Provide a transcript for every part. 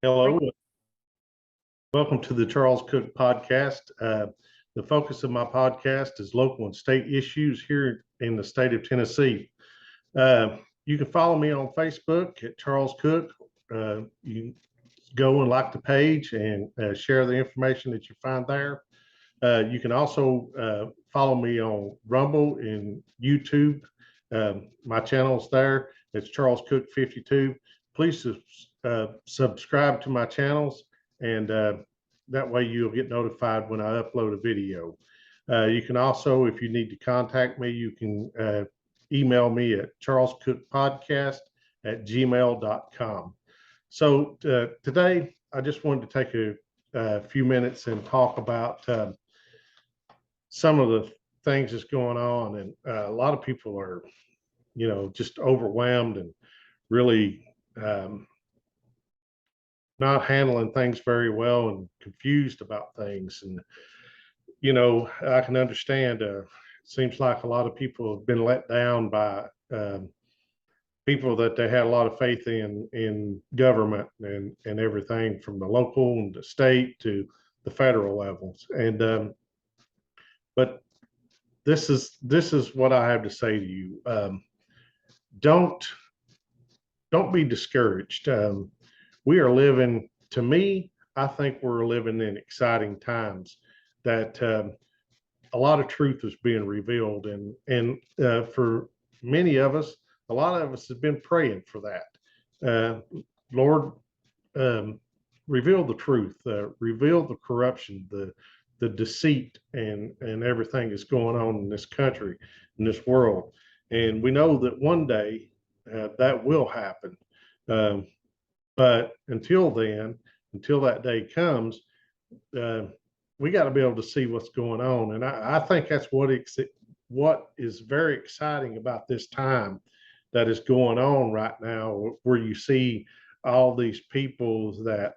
Hello, welcome to the Charles Cook Podcast. The focus of my podcast is local and state issues here in the state of Tennessee. You can follow me on Facebook at Charles Cook. You can go and like the page and share the information that you find there. You can also follow me on Rumble and YouTube. My channel's there. It's Charles Cook 52. Please subscribe to my channels, and that way you'll get notified when I upload a video. You can also, if you need to contact me, you can email me at charlescookpodcast@gmail.com. So today, I just wanted to take a few minutes and talk about some of the things that's going on. And a lot of people are, just overwhelmed and really not handling things very well and confused about things. And, I can understand, it seems like a lot of people have been let down by people that they had a lot of faith in government and everything from the local and the state to the federal levels. And but this is what I have to say to you. Don't be discouraged. We are living, to me, I think we're living in exciting times that a lot of truth is being revealed. And for many of us, a lot of us have been praying for that. Lord, reveal the truth, reveal the corruption, the deceit and everything that's going on in this country, in this world. And we know that one day that will happen. But until then, until that day comes, we got to be able to see what's going on. And I think that's what is very exciting about this time that is going on right now, where you see all these people that,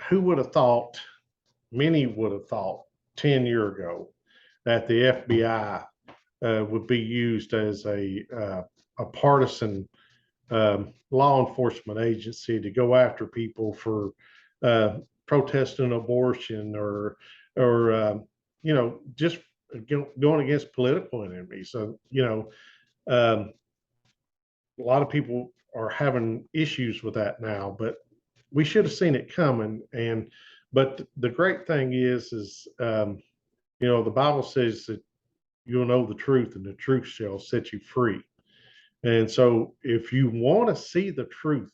who would have thought, many would have thought 10 years ago that the FBI would be used as a partisan law enforcement agency to go after people for protesting abortion or just going against political enemies. So, a lot of people are having issues with that now, but we should have seen it coming. But the great thing is the Bible says that you'll know the truth and the truth shall set you free. And so if you want to see the truth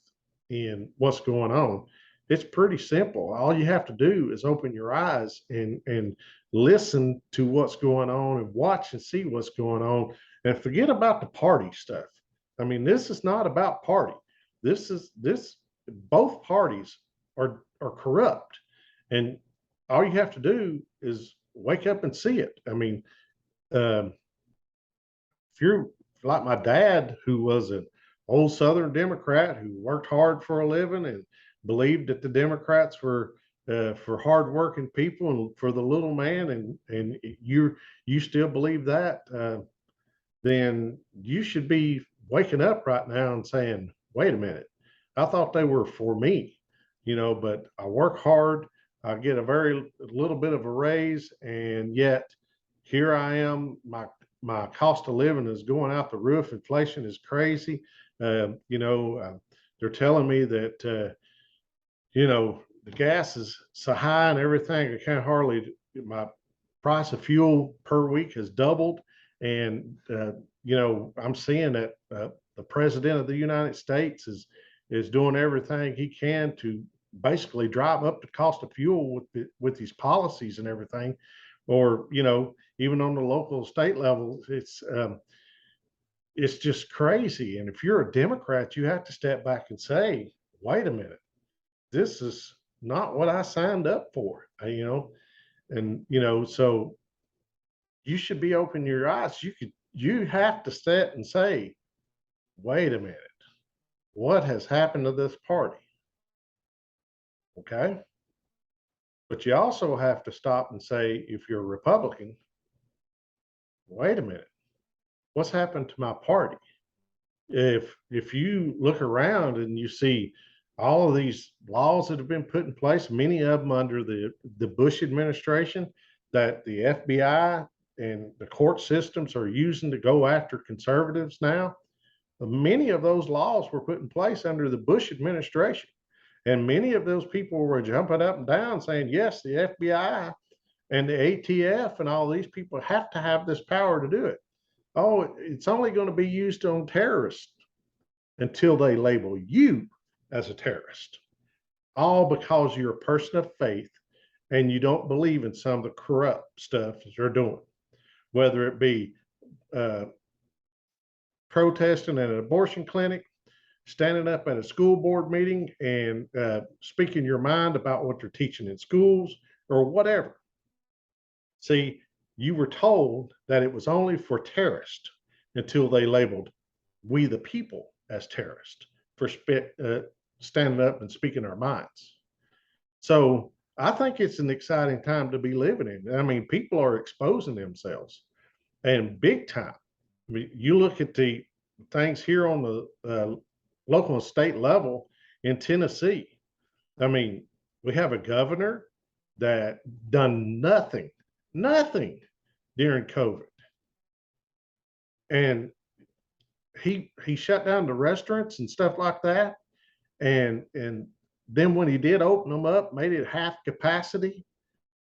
in what's going on, it's pretty simple. All you have to do is open your eyes and listen to what's going on and watch and see what's going on, and forget about the party stuff. I mean, this is not about party. Both parties are corrupt. And all you have to do is wake up and see it. I mean, if you're like my dad, who was an old Southern Democrat who worked hard for a living and believed that the Democrats were for hardworking people and for the little man, and you still believe that, then you should be waking up right now and saying, wait a minute, I thought they were for me, but I work hard, I get a very little bit of a raise, and yet here I am, my cost of living is going out the roof. Inflation is crazy. They're telling me that, the gas is so high and everything. I can't hardly, my price of fuel per week has doubled. And, I'm seeing that the president of the United States is doing everything he can to basically drive up the cost of fuel with these policies and everything. Or, even on the local state level, it's just crazy. And if you're a Democrat, you have to step back and say, wait a minute, this is not what I signed up for, so you should be opening your eyes. You have to sit and say, wait a minute, what has happened to this party? Okay. But you also have to stop and say, if you're a Republican, wait a minute, what's happened to my party? if you look around and you see all of these laws that have been put in place, many of them under the Bush administration, that the FBI and the court systems are using to go after conservatives now, many of those laws were put in place under the Bush administration. And many of those people were jumping up and down saying, yes, the FBI and the ATF and all these people have to have this power to do it. Oh, it's only going to be used on terrorists until they label you as a terrorist, all because you're a person of faith and you don't believe in some of the corrupt stuff that they're doing, whether it be uh, protesting at an abortion clinic, standing up at a school board meeting and speaking your mind about what they're teaching in schools or whatever. See, you were told that it was only for terrorists until they labeled we the people as terrorists for standing up and speaking our minds. So I think it's an exciting time to be living in. I mean, people are exposing themselves and big time. I mean, you look at the things here on the local and state level in Tennessee. I mean, we have a governor that done nothing during COVID, and he shut down the restaurants and stuff like that, and then when he did open them up, made it half capacity,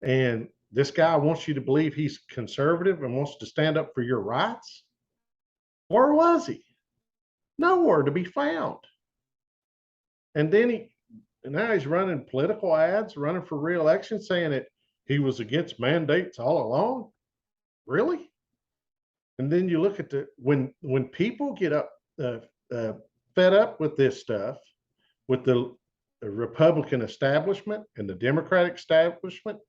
and this guy wants you to believe he's conservative and wants to stand up for your rights. Where was he? Nowhere to be found. And then now he's running political ads, running for reelection, saying that he was against mandates all along. Really? And then you look at when people get up fed up with this stuff, with the Republican establishment and the Democratic establishment,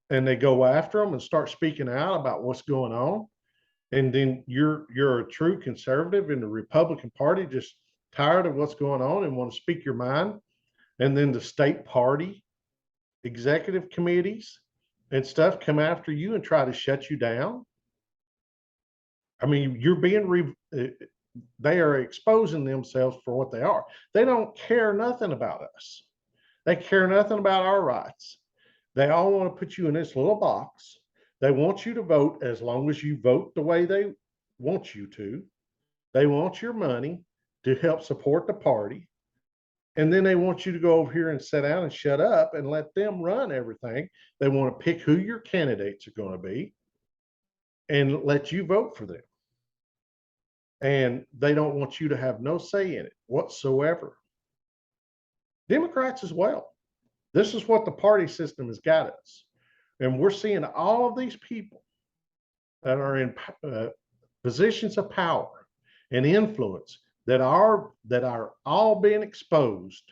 and they go after them and start speaking out about what's going on, and then you're a true conservative in the Republican Party, just tired of what's going on and want to speak your mind, and then the state party executive committees and stuff come after you and try to shut you down. I mean, you're being they are exposing themselves for what they are. They don't care nothing about us. They care nothing about our rights. They all want to put you in this little box. They want you to vote as long as you vote the way they want you to. They want your money to help support the party. And then they want you to go over here and sit down and shut up and let them run everything. They want to pick who your candidates are going to be and let you vote for them. And they don't want you to have no say in it whatsoever. Democrats as well. This is what the party system has got us. And we're seeing all of these people that are in positions of power and influence that are all being exposed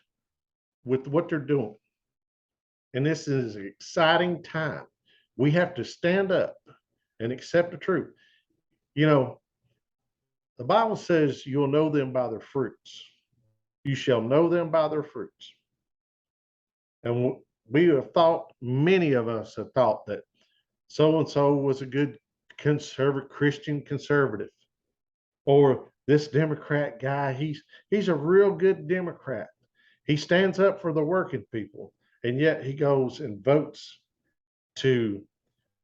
with what they're doing. And this is an exciting time. We have to stand up and accept the truth. You know, the Bible says you'll know them by their fruits. You shall know them by their fruits. And we have thought, many of us have thought that so and so was a good conservative, Christian conservative, or this Democrat guy, he's a real good Democrat. He stands up for the working people, and yet he goes and votes to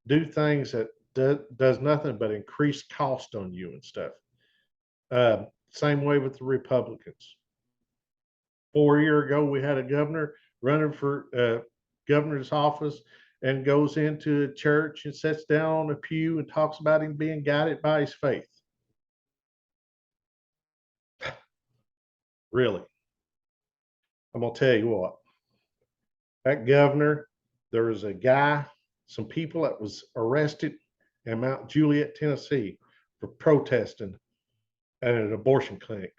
do things that does nothing but increase cost on you and stuff. Same way with the Republicans. 4 years ago, we had a governor running for governor's office and goes into a church and sits down on a pew and talks about him being guided by his faith. Really? I'm going to tell you what, that governor, there was a guy, some people that was arrested in Mount Juliet, Tennessee for protesting at an abortion clinic.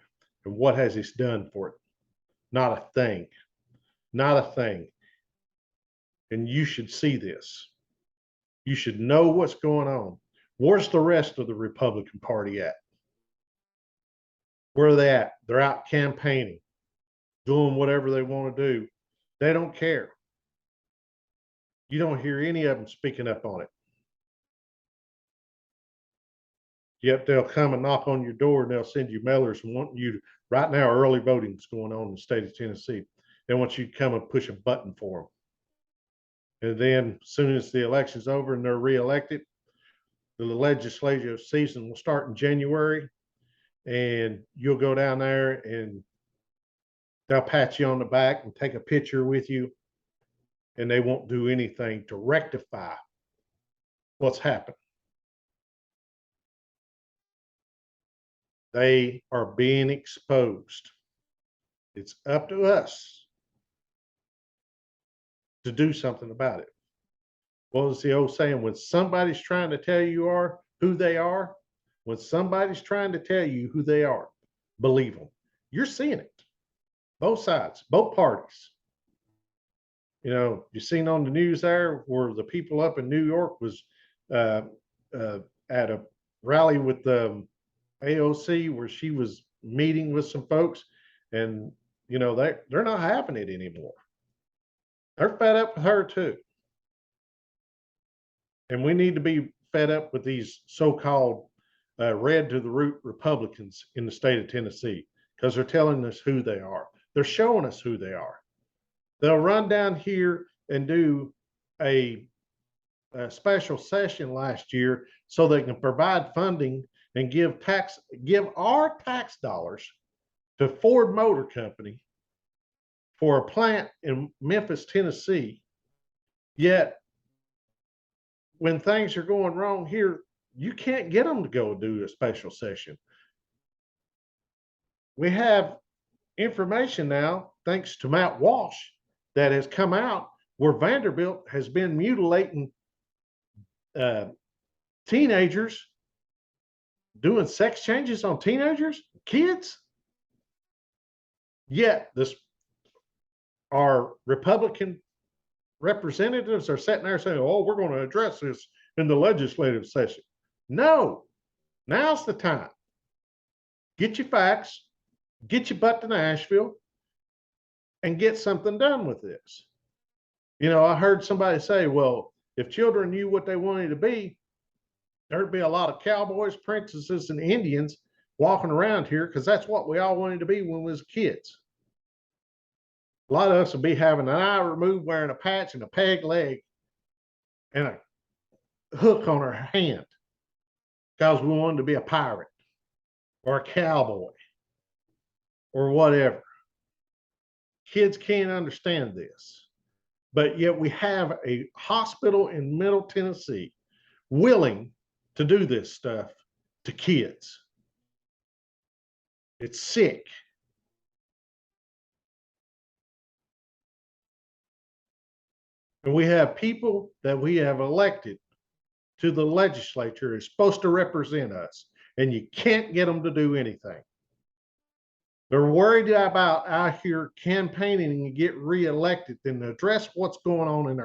And what has he done for it? Not a thing. Not a thing. And you should see this. You should know what's going on. Where's the rest of the Republican Party at? Where are they at? They're out campaigning, doing whatever they want to do. They don't care. You don't hear any of them speaking up on it. Yet they'll come and knock on your door and they'll send you mailers wanting you to, right now, early voting is going on in the state of Tennessee. They want you to come and push a button for them. And then as soon as the election's over and they're reelected, the legislative season will start in January, and you'll go down there and they'll pat you on the back and take a picture with you, and they won't do anything to rectify what's happened. They are being exposed. It's up to us to do something about it. What was the old saying? When somebody's trying to tell you who they are, when somebody's trying to tell you who they are, believe them. You're seeing it. Both sides, both parties. You know, you seen on the news there where the people up in New York was at a rally with the AOC where she was meeting with some folks, and you know they're not having it anymore. They're fed up with her too, and we need to be fed up with these so-called red to the root Republicans in the state of Tennessee, because they're telling us who they are. They're showing us who they are. They'll run down here and do a special session last year so they can provide funding and give our tax dollars to Ford Motor Company for a plant in Memphis, Tennessee. Yet when things are going wrong here, you can't get them to go do a special session. We have information now, thanks to Matt Walsh, that has come out where Vanderbilt has been mutilating teenagers, doing sex changes on teenagers, kids. Yet our Republican representatives are sitting there saying, oh, we're going to address this in the legislative session. No, now's the time. Get your facts, get your butt to Nashville, and get something done with this. You know, I heard somebody say, well, if children knew what they wanted to be, there'd be a lot of cowboys, princesses, and Indians walking around here, because that's what we all wanted to be when we was kids. A lot of us would be having an eye removed, wearing a patch and a peg leg and a hook on our hand because we wanted to be a pirate or a cowboy or whatever. Kids can't understand this, but yet we have a hospital in Middle Tennessee willing to do this stuff to kids. It's sick. And we have people that we have elected to the legislature is supposed to represent us, and you can't get them to do anything. They're worried about out here campaigning and get reelected than to address what's going on in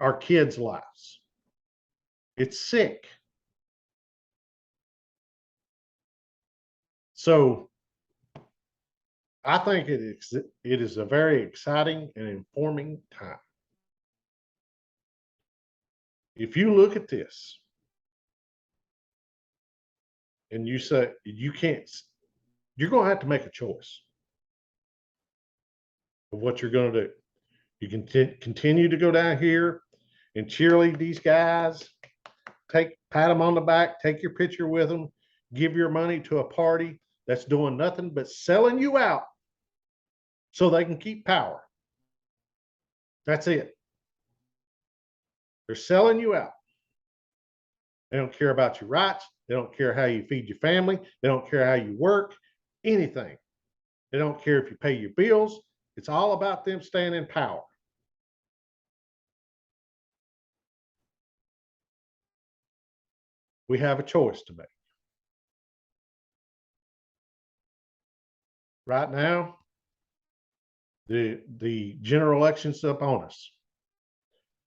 our kids' lives. It's sick. So I think it is a very exciting and informing time. If you look at this and you say you can't, you're going to have to make a choice of what you're going to do. You can continue to go down here and cheerlead these guys, pat them on the back, take your picture with them, give your money to a party that's doing nothing but selling you out so they can keep power. That's it. They're selling you out. They don't care about your rights. They don't care how you feed your family. They don't care how you work, anything. They don't care if you pay your bills. It's all about them staying in power. We have a choice to make. Right now, the general election's up on us.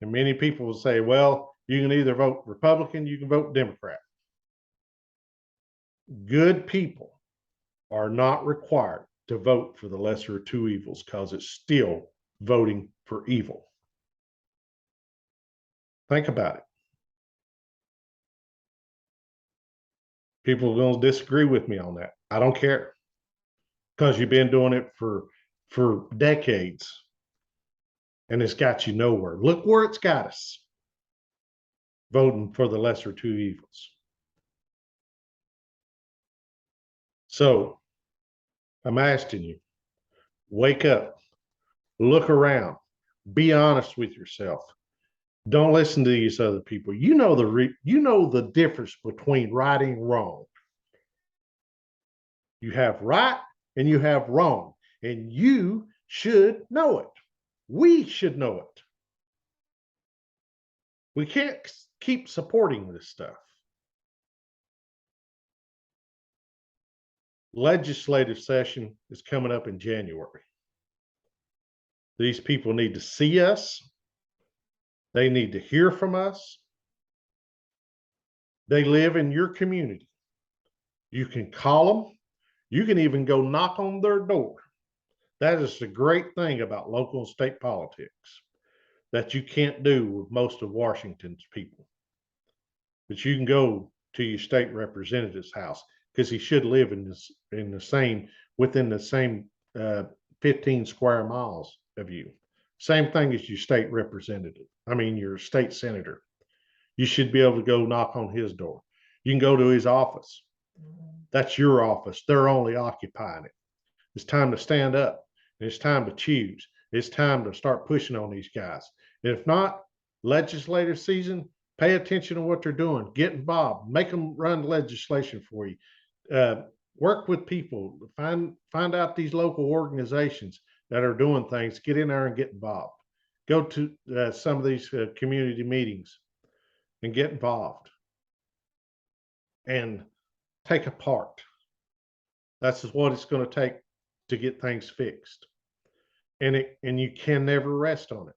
And many people will say, well, you can either vote Republican, you can vote Democrat. Good people are not required to vote for the lesser of two evils, because it's still voting for evil. Think about it. People are going to disagree with me on that. I don't care, because you've been doing it for decades, and it's got you nowhere. Look where it's got us, voting for the lesser two evils. So I'm asking you, wake up, look around, be honest with yourself. Don't listen to these other people. You know the difference between right and wrong. You have right and you have wrong, and you should know it. We should know it. We can't keep supporting this stuff. Legislative session is coming up in January. These people need to see us. They need to hear from us. They live in your community. You can call them. You can even go knock on their door. That is the great thing about local and state politics that you can't do with most of Washington's people. But you can go to your state representative's house, because he should live within the same 15 square miles of you. Same thing as your state representative. I mean, your state senator. You should be able to go knock on his door. You can go to his office. That's your office. They're only occupying it. It's time to stand up. It's time to choose. It's time to start pushing on these guys. And if not, legislative season, pay attention to what they're doing. Get involved. Make them run legislation for you. Work with people. Find out these local organizations that are doing things. Get in there and get involved. Go to some of these community meetings and get involved and take a part. That's what it's going to take to get things fixed. And you can never rest on it.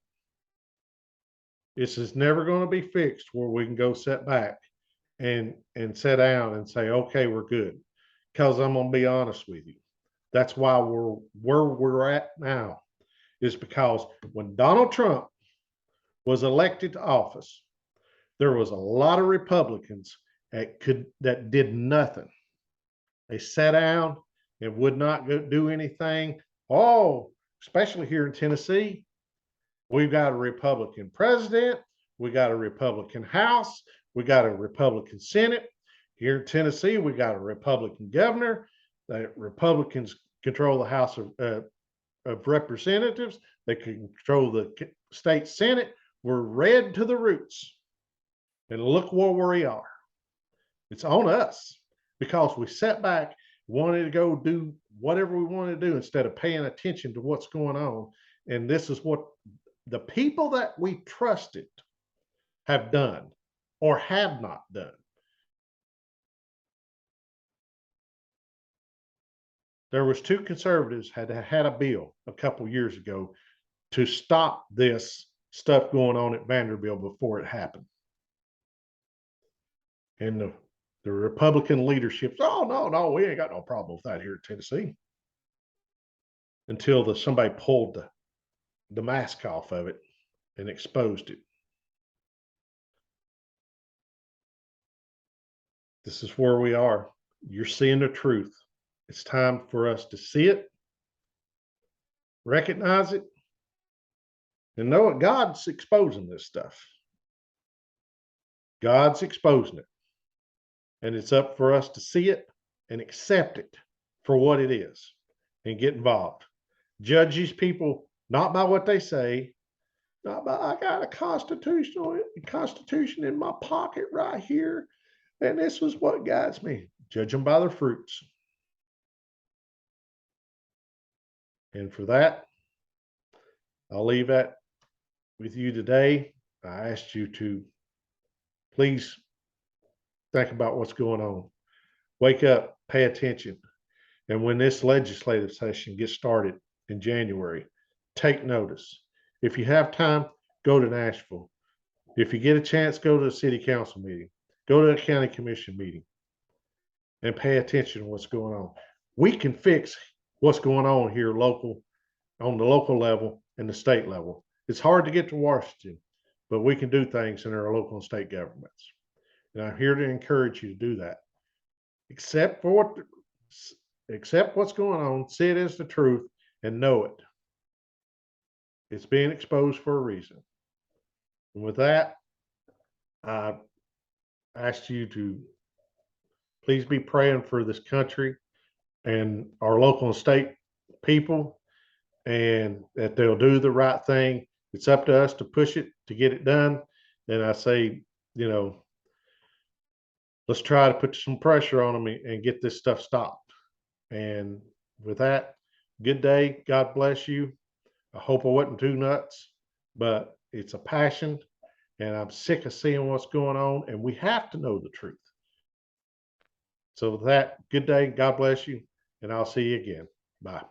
This is never going to be fixed where we can go sit back and sit down and say, okay, we're good. Because I'm going to be honest with you. That's why we're where we're at now, is because when Donald Trump was elected to office, there was a lot of Republicans that did nothing. They sat down and would not do anything. Oh, especially here in Tennessee, we've got a Republican president, we got a Republican House, we got a Republican Senate. Here in Tennessee, we got a Republican governor. The Republicans control the House of Representatives. They control the state Senate. We're red to the roots. And look where we are. It's on us, because we sat back, wanted to go do whatever we wanted to do instead of paying attention to what's going on. And this is what the people that we trusted have done or have not done. There was two conservatives had a bill a couple years ago to stop this stuff going on at Vanderbilt before it happened. And the Republican leadership, oh, no, we ain't got no problem with that here in Tennessee. Until somebody pulled the mask off of it and exposed it. This is where we are. You're seeing the truth. It's time for us to see it, recognize it, and know that God's exposing this stuff. God's exposing it. And it's up for us to see it and accept it for what it is and get involved. Judge these people not by what they say, not by, I got a constitution in my pocket right here, and this was what guides me. Judge them by their fruits. And for that, I'll leave that with you today. I asked you to please think about what's going on. Wake up, pay attention. And when this legislative session gets started in January, take notice. If you have time, go to Nashville. If you get a chance, go to a city council meeting, go to a county commission meeting, and pay attention to what's going on. We can fix what's going on here on the local level and the state level. It's hard to get to Washington, but we can do things in our local and state governments. And I'm here to encourage you to do that. Accept for what, accept what's going on, see it as the truth, and know it. It's being exposed for a reason. And with that, I ask you to please be praying for this country and our local and state people, and that they'll do the right thing. It's up to us to push it to get it done. And I say, you know, let's try to put some pressure on them and get this stuff stopped. And with that, good day. God bless you. I hope I wasn't too nuts, but it's a passion, and I'm sick of seeing what's going on, and we have to know the truth. So with that, good day. God bless you, and I'll see you again. Bye.